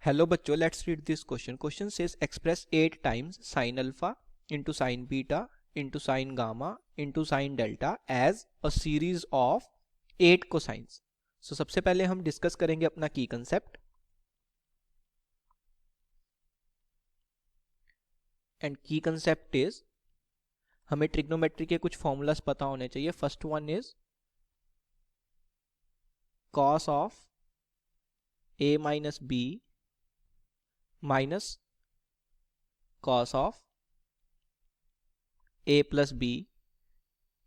Hello बच्चों, let's read this question. Question says express 8 times sine alpha into sine beta into sine gamma into sine delta as a series of 8 cosines. So सबसे पहले हम discuss करेंगे अपना key concept. And key concept is, हमें trigonometry के कुछ formulas पता होने चाहिए. First one is cos of A minus B minus cos of a plus b.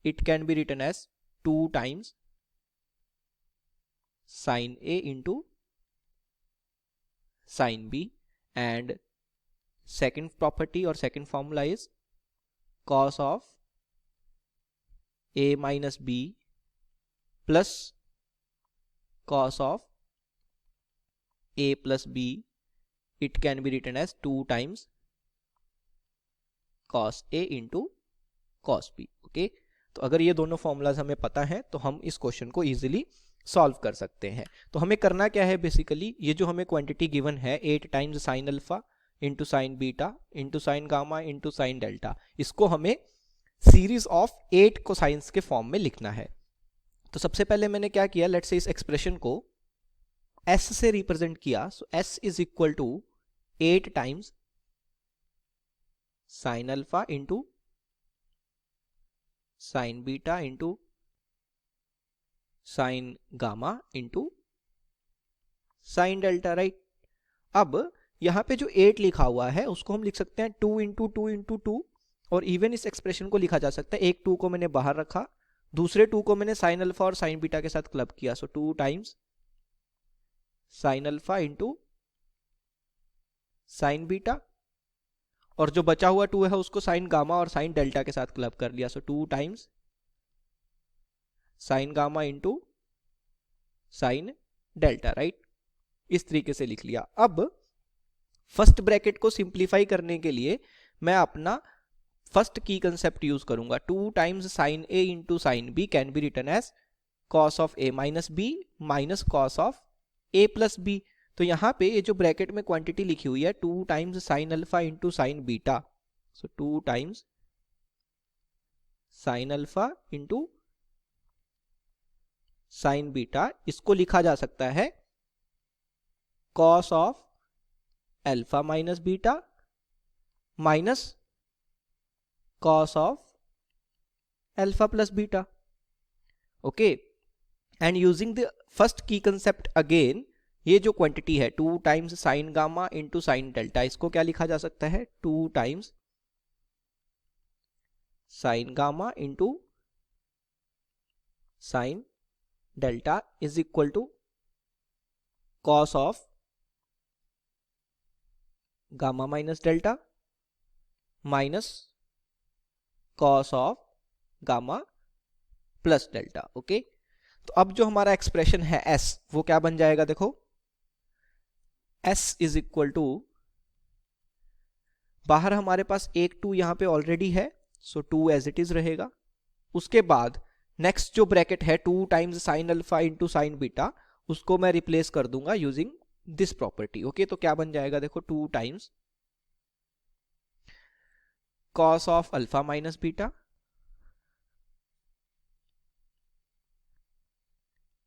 It can be written as 2 times sin a into sin b, and second property or second formula is cos of a minus b plus cos of a plus b. It can be written as 2 times cos a into cos b. Okay, तो अगर ये दोनों formulas हमें पता है तो हम इस क्वेश्चन को इजीली सॉल्व कर सकते हैं. तो हमें करना क्या है, बेसिकली ये जो हमें क्वांटिटी गिवन है 8 times sine alpha into sine beta into sine gamma into sine delta, इसको हमें सीरीज ऑफ 8 कोसाइंस के फॉर्म में लिखना है. तो सबसे पहले मैंने क्या किया, लेट्स से इस एक्सप्रेशन को s से रिप्रेजेंट किया. So s is equal to 8 times sine alpha into sine beta into sine gamma into sine delta. Right, अब यहां पे जो 8 लिखा हुआ है उसको हम लिख सकते हैं 2 इंटू 2 इंटू 2, और इवन इस एक्सप्रेशन को लिखा जा सकता है. एक 2 को मैंने बाहर रखा, दूसरे 2 को मैंने साइन अल्फा और साइन बीटा के साथ क्लब किया. सो 2 times sine alpha into sine beta, और जो बचा हुआ 2 है उसको साइन गामा और साइन डेल्टा के साथ क्लब कर लिया. सो 2 times sine gamma into sine delta. Right, इस तरीके से लिख लिया. अब फर्स्ट ब्रैकेट को सिंप्लीफाई करने के लिए मैं अपना फर्स्ट की कंसेप्ट यूज करूंगा. 2 times sine A into sine B can be written as cos of A minus B minus cos of A plus B. तो यहां पे ये जो ब्रैकेट में क्वांटिटी लिखी हुई है 2 times sine alpha into sine beta, so 2 times sine alpha into sine beta, इसको लिखा जा सकता है cos of alpha minus beta minus cos of alpha plus beta. Okay, and using the first key concept again, ये जो quantity है 2 times sine gamma into sine delta, इसको क्या लिखा जा सकता है 2 times sine gamma into sine delta is equal to cos of gamma minus delta minus cos of gamma plus delta. Okay, तो अब जो हमारा एक्सप्रेशन है s, वो क्या बन जाएगा, देखो s इज इक्वल टू, बाहर हमारे पास एक 2 यहां पे ऑलरेडी है, सो 2 एज इट इज रहेगा. उसके बाद नेक्स्ट जो ब्रैकेट है 2 times sine alpha into sine beta, उसको मैं रिप्लेस कर दूंगा यूजिंग दिस प्रॉपर्टी. ओके, तो क्या बन जाएगा, देखो 2 times cos of alpha minus beta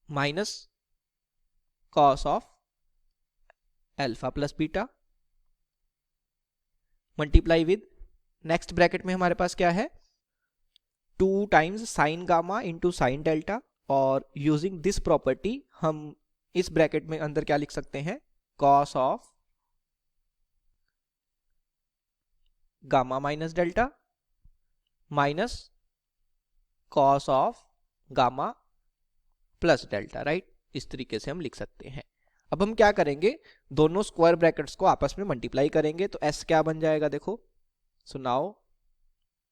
minus cos of alpha plus beta multiply with, next bracket में हमारे पास क्या है 2 times sine gamma into sine delta, और यूजिंग दिस प्रॉपर्टी हम इस ब्रैकेट में अंदर क्या लिख सकते हैं cos of gamma minus delta minus cos of gamma plus delta. Right, इस तरीके से हम लिख सकते हैं. अब हम क्या करेंगे, दोनों स्क्वायर ब्रैकेट्स को आपस में मल्टीप्लाई करेंगे, तो s क्या बन जाएगा, देखो. So now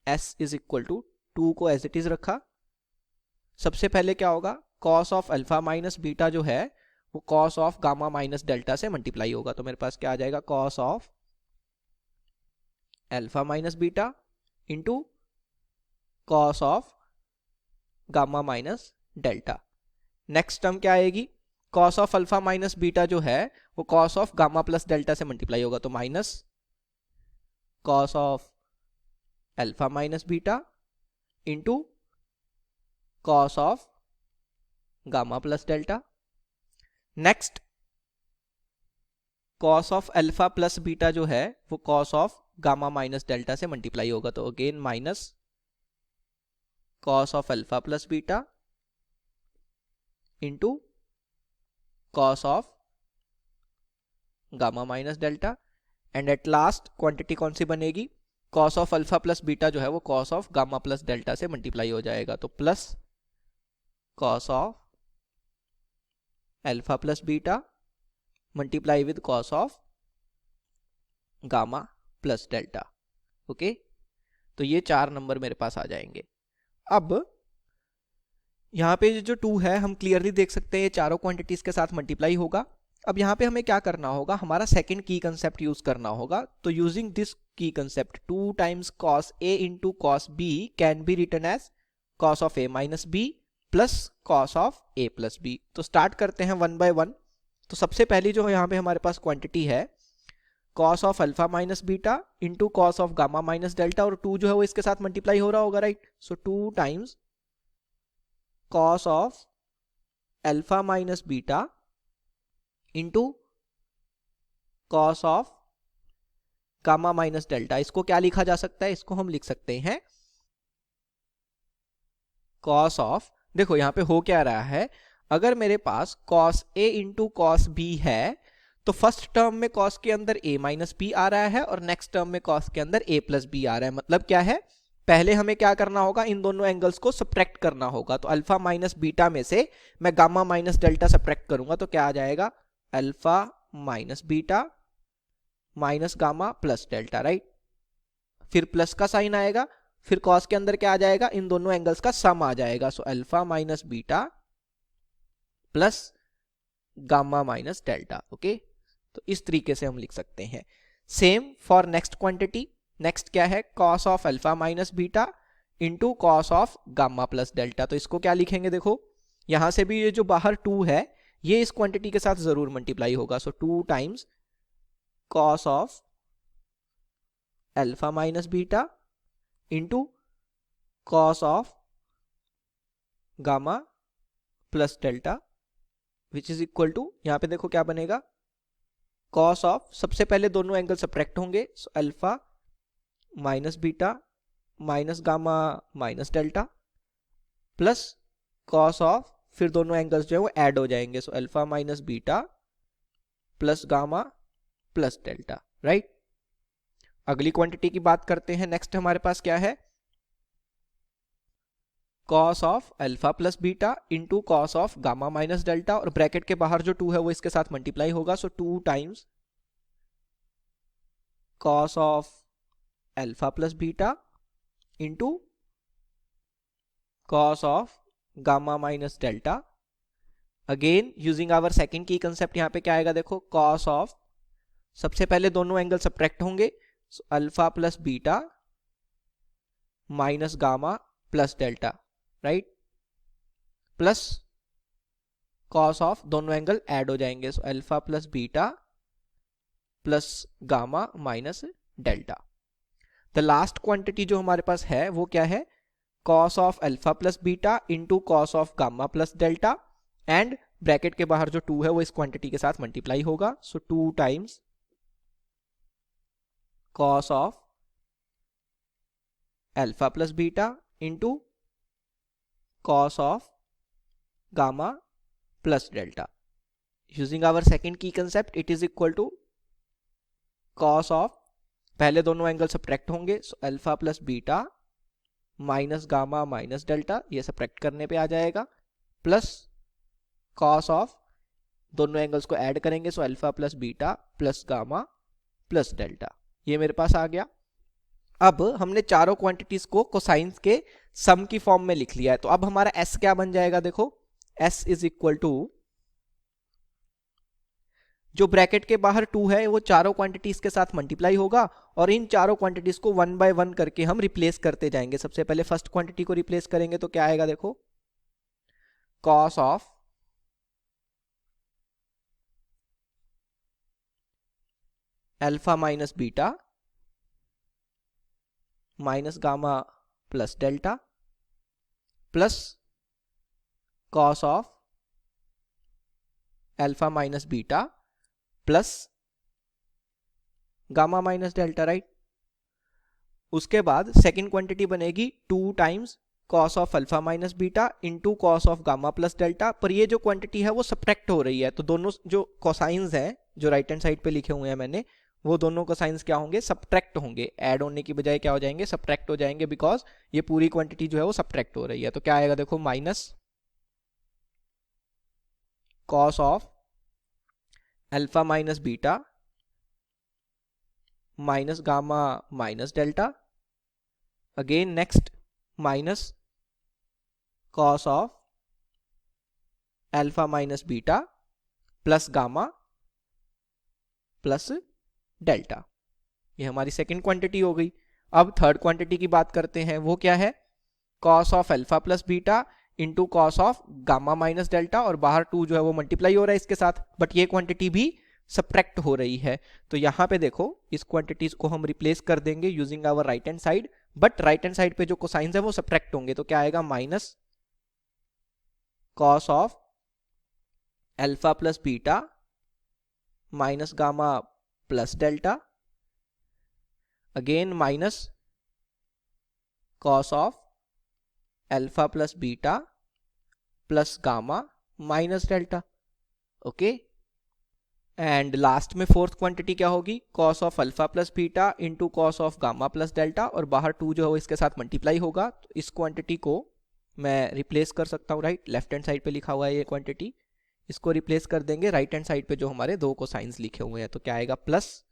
s is equal to 2 को एज इट इज रखा. सबसे पहले क्या होगा, cos of alpha minus beta जो है वो cos of gamma minus delta से मल्टीप्लाई होगा. तो मेरे पास क्या आ जाएगा, cos of alpha minus beta into cos of gamma minus delta. Next term क्या आएगी, cos of alpha minus beta जो है वो cos of gamma plus delta से मल्टीप्लाई होगा, तो minus cos of alpha minus beta into cos of gamma plus delta. Next cos of alpha plus beta जो है वो cos of gamma minus delta से मल्टीप्लाई होगा, तो again minus cos of alpha plus beta into cos of gamma minus delta. And at last quantity कौन सी बनेगी, cos of alpha plus beta जो है वो cos of gamma plus delta से multiply हो जाएगा, तो plus cos of alpha plus beta multiply with cos of gamma plus delta. Okay, तो ये 4 नंबर मेरे पास आ जाएंगे। अब यहाँ पे जो 2 है हम क्लियरली देख सकते हैं ये चारों क्वांटिटीज के साथ मल्टीप्लाई होगा। अब यहाँ पे हमें क्या करना होगा, हमारा सेकंड की कंसेप्ट यूज करना होगा। तो यूजिंग दिस की concept 2 times cos A into cos B can be written as cos of A minus B plus cos of A plus B. तो स्टार्ट करते हैं 1 बाय 1। तो सबसे पहली जो यहाँ पे हमारे पास क्वांटिटी है cos of alpha minus beta into cos of gamma minus delta, और 2 जो है वो इसके साथ मल्टीप्लाई हो रहा होगा, right. So 2 times cos of alpha minus beta into cos of gamma minus delta. इसको क्या लिखा जा सकता है, इसको हम लिख सकते हैं कॉस ऑफ, देखो यहां पे हो क्या रहा है, अगर मेरे पास cos A into cos B है तो फर्स्ट टर्म में कॉस के अंदर a माइनस बी आ रहा है और नेक्स्ट टर्म में कॉस के अंदर a प्लस बी आ रहा है। मतलब क्या है, पहले हमें क्या करना होगा, इन दोनों एंगल्स को सब्ट्रैक्ट करना होगा। तो अल्फा माइनस बीटा में से मैं गामा माइनस डेल्टा सब्ट्रैक्ट करूंगा, तो क्या आ जाएगा, alpha minus beta minus gamma plus delta, right. फिर प्लस का साइन आएगा, फिर कॉस के अंदर क्या आ जाएगा, इन दोनों एंगल्स का सम आ जाएगा। So alpha minus beta plus gamma minus delta. Okay, तो इस तरीके से हम लिख सकते हैं। Same for next quantity, next क्या है, cos of alpha minus beta into cos of gamma plus delta. तो इसको क्या लिखेंगे, देखो यहां से भी ये जो बाहर 2 है ये इस क्वांटिटी के साथ जरूर मल्टीप्लाई होगा। So 2 times cos of alpha minus beta into cos of gamma plus delta which is equal to, यहां पे देखो क्या बनेगा, कॉस ऑफ, सबसे पहले दोनों एंगल सब्ट्रैक्ट होंगे, so alpha minus beta minus gamma minus delta plus cos of, फिर दोनों एंगल्स जो है वो ऐड हो जाएंगे, so alpha minus beta plus gamma plus delta, right. अगली क्वांटिटी की बात करते हैं। नेक्स्ट हमारे पास क्या है, cos of alpha plus beta into cos of gamma minus delta, और ब्रैकेट के बाहर जो 2 है वो इसके साथ मल्टीप्लाई होगा। So 2 times cos of alpha plus beta into cos of gamma minus delta. Again using our second की कंसेप्ट, यहां पे क्या आएगा, देखो कॉस ऑफ, सबसे पहले दोनों एंगल सब्ट्रैक्ट होंगे, so alpha plus beta minus gamma plus delta, right, plus cos of, दोनों एंगल ऐड हो जाएंगे, सो alpha plus beta plus gamma minus delta. The last quantity जो हमारे पास है वो क्या है, cos of alpha plus beta into cos of gamma plus delta, and bracket के बाहर जो 2 है वो इस क्वांटिटी के साथ मल्टीप्लाई होगा। So 2 times cos of alpha plus beta into cos of gamma plus delta. Using our second की concept, it is equal to cos of, पहले दोनों एंगल सब्ट्रैक्ट होंगे, so alpha plus beta minus gamma minus delta, ये subtract करने पे आ जाएगा, plus cos of, दोनों एंगल्स को ऐड करेंगे, so alpha plus beta plus gamma plus delta, ये मेरे पास आ गया। अब हमने चारों क्वांटिटीज को कोसाइंस के सम की फॉर्म में लिख लिया है, तो अब हमारा s क्या बन जाएगा, देखो s इज इक्वल टू, जो ब्रैकेट के बाहर 2 है वो चारों क्वांटिटीज के साथ मल्टीप्लाई होगा, और इन चारों क्वांटिटीज को 1 बाय 1 करके हम रिप्लेस करते जाएंगे। सबसे पहले फर्स्ट क्वांटिटी को रिप्लेस करेंगे तो क्या आएगा, देखो cos of alpha minus beta minus gamma plus delta plus cos of alpha minus beta plus gamma minus delta, right. उसके बाद सेकेंड क्वांटिटी बनेगी 2 times cos of alpha minus beta into cos of gamma plus delta, पर ये जो quantity है वो subtract हो रही है, तो दोनों जो कोसाइंस हैं जो राइट हैंड साइड पे लिखे हुए हैं मैंने, वो दोनों कोसाइंस क्या होंगे, सब्ट्रैक्ट होंगे, ऐड होने की बजाय क्या हो जाएंगे, सब्ट्रैक्ट हो जाएंगे, बिकॉज ये पूरी क्वांटिटी जो है वो सब्ट्रैक्ट हो रही है। तो क्या आएगा देखो, minus cos of alpha minus beta minus gamma minus delta, again next minus cos of alpha minus beta plus gamma plus delta. ये हमारी सेकेंड क्वांटिटी हो गई। अब थर्ड क्वांटिटी की बात करते हैं, वो क्या है, cos of alpha plus beta into cos of gamma minus delta, और बाहर 2 जो है वो मल्टीप्लाई हो रहा है इसके साथ, बट ये क्वांटिटी भी सब्ट्रैक्ट हो रही है। तो यहां पे देखो इस क्वांटिटीज को हम रिप्लेस कर देंगे using our right hand side, but right hand side पे जो कोसाइंस है वो सब्ट्रैक्ट होंगे, तो क्या आएगा, minus cos of alpha plus beta minus gamma plus delta, again minus cos of alpha plus beta plus gamma minus delta. Okay, and last में fourth quantity क्या होगी, cos of alpha plus beta into cos of gamma plus delta, और बाहर 2 जो है इसके साथ multiply होगा, तो इस क्वांटिटी को मैं रिप्लेस कर सकता हूँ, राइट, लेफ्ट हैंड साइड पे लिखा हुआ है ये क्वांटिटी, इसको रिप्लेस कर देंगे राइट हैंड साइड पे जो हमारे 2 कोसाइंस लिखे हुए हैं, तो क्या आएगा, plus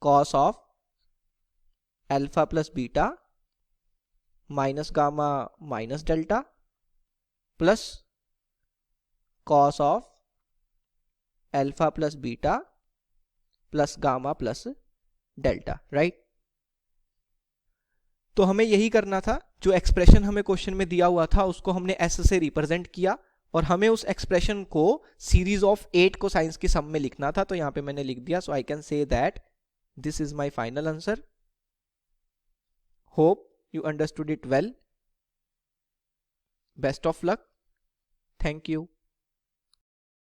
cos of alpha plus beta minus gamma minus delta plus cos of alpha plus beta plus gamma plus delta, right. तो हमें यही करना था, जो एक्सप्रेशन हमें क्वेश्चन में दिया हुआ था उसको हमने एस से रिप्रेजेंट किया, और हमें उस एक्सप्रेशन को सीरीज ऑफ 8 कोसाइंस की सम में लिखना था, तो यहां पे मैंने लिख दिया। So I can say that this is my final answer. Hope you understood it well. Best of luck. Thank you.